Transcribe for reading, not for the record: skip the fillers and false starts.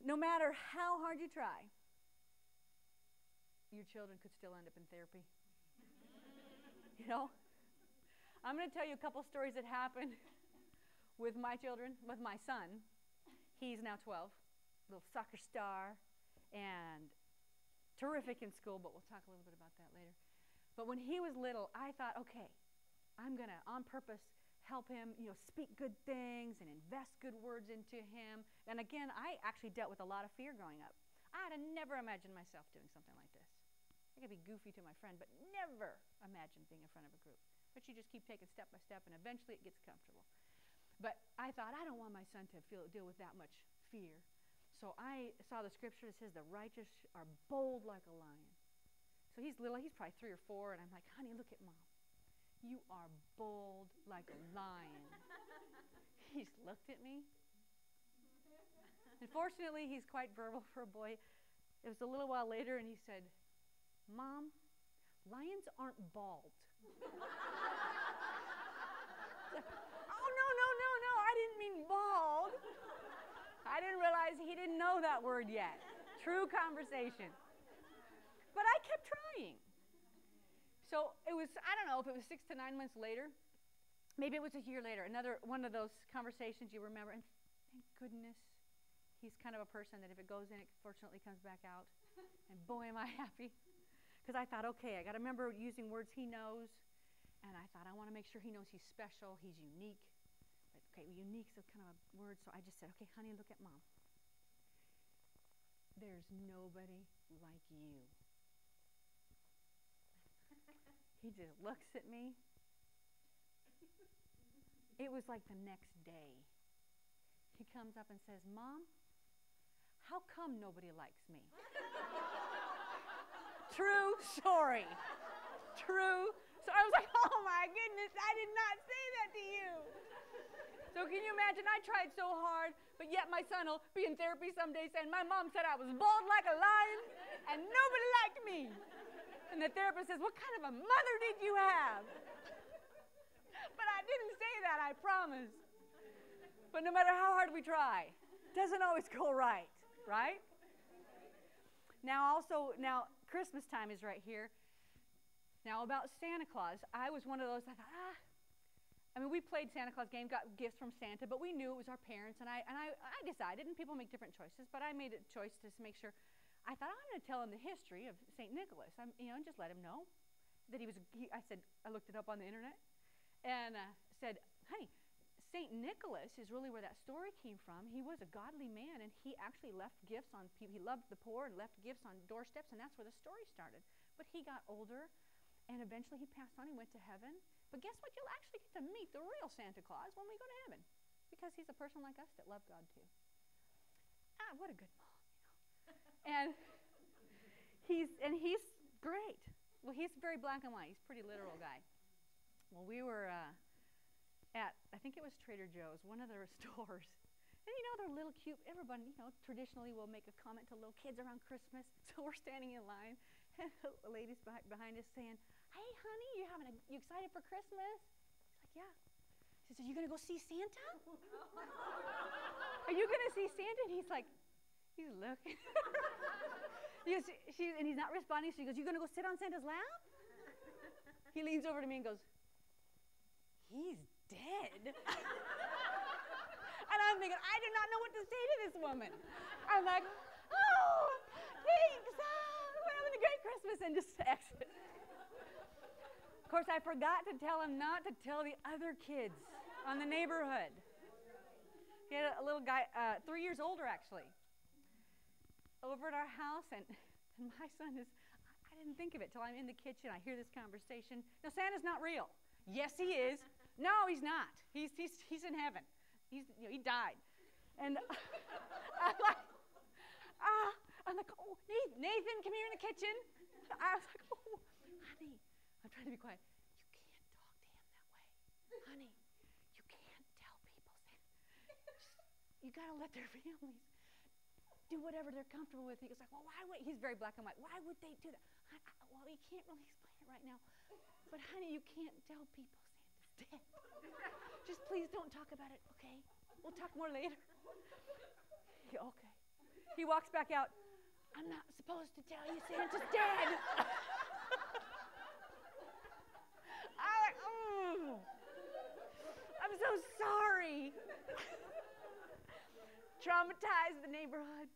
no matter how hard you try, your children could still end up in therapy. You know? I'm going to tell you a couple stories that happened with my children, with my son. He's now 12, little soccer star, and terrific in school, but we'll talk a little bit about that later. But when he was little, I thought, okay, I'm going to, on purpose, help him, speak good things and invest good words into him. And again, I actually dealt with a lot of fear growing up. I'd have never imagined myself doing something like this. I could be goofy to my friend, but never imagined being in front of a group. But you just keep taking step by step, and eventually it gets comfortable. But I thought, I don't want my son to deal with that much fear. So I saw the scripture that says the righteous are bold like a lion. So he's little, he's probably 3 or 4, and I'm like, honey, look at Mom. You are bold like a lion. He's looked at me. And fortunately, he's quite verbal for a boy. It was a little while later, and he said, Mom, lions aren't bald. Oh, no, I didn't mean bald. I didn't realize he didn't know that word yet. True conversation. But I kept trying. So it was, I don't know if it was 6 to 9 months later. Maybe it was a year later. Another one of those conversations you remember. And thank goodness he's kind of a person that if it goes in, it fortunately comes back out. And boy, am I happy. Because I thought, okay, I got to remember using words he knows. And I thought, I want to make sure he knows he's special, he's unique. But, okay, well, unique's a kind of a word, so I just said, okay, honey, look at Mom. There's nobody like you. He just looks at me. It was like the next day. He comes up and says, Mom, how come nobody likes me? True story. True. So I was like, oh my goodness, I did not say that to you. So can you imagine, I tried so hard, but yet my son will be in therapy someday saying, my mom said I was bald like a lion and nobody liked me. And the therapist says, what kind of a mother did you have? But I didn't say that, I promise. But no matter how hard we try, it doesn't always go right, right? Now Christmas time is right here. Now about Santa Claus, I was one of those, I thought, we played Santa Claus game, got gifts from Santa, but we knew it was our parents, and I decided, and people make different choices, but I made a choice to make sure. I thought, I'm going to tell him the history of St. Nicholas, and just let him know that I looked it up on the internet, and said, honey, St. Nicholas is really where that story came from. He was a godly man, and he actually left gifts on people. He loved the poor and left gifts on doorsteps, and that's where the story started. But he got older, and eventually he passed on. He went to heaven. But guess what? You'll actually get to meet the real Santa Claus when we go to heaven, because he's a person like us that loved God too. What a good mom, And he's great. Well, he's very black and white. He's a pretty literal guy. Well, we were at, I think it was Trader Joe's, one of their stores. And they're little cute. Everyone, traditionally will make a comment to little kids around Christmas. So we're standing in line, and the lady's behind us saying, hey, honey, you excited for Christmas? He's like, yeah. She says, are you going to go see Santa? Are you going to see Santa? And he's like, he's looking. And he's not responding. So she goes, you going to go sit on Santa's lap? He leans over to me and goes, he's dead. And I'm thinking, I do not know what to say to this woman. I'm like, oh, thanks. We're having a great Christmas, and just exit. Of course, I forgot to tell him not to tell the other kids on the neighborhood. He had a little guy, 3 years older actually, over at our house, and my son is, I didn't think of it till I'm in the kitchen. I hear this conversation. No, Santa's not real. Yes, he is. No, he's not. He's in heaven. He died. And I'm like, oh, Nathan, come here in the kitchen. I was like, oh, honey, I'm trying to be quiet. You can't talk to him that way. Honey, you can't tell people. You got to let their families do whatever they're comfortable with. He goes like, well, why would, he's very black and white. Why would they do that? Well, you can't really explain it right now. But honey, you can't tell people Santa's dead. Just please don't talk about it, okay? We'll talk more later. Yeah, okay. He walks back out. I'm not supposed to tell you Santa's dead. I'm like, I'm so sorry. Traumatized the neighborhood.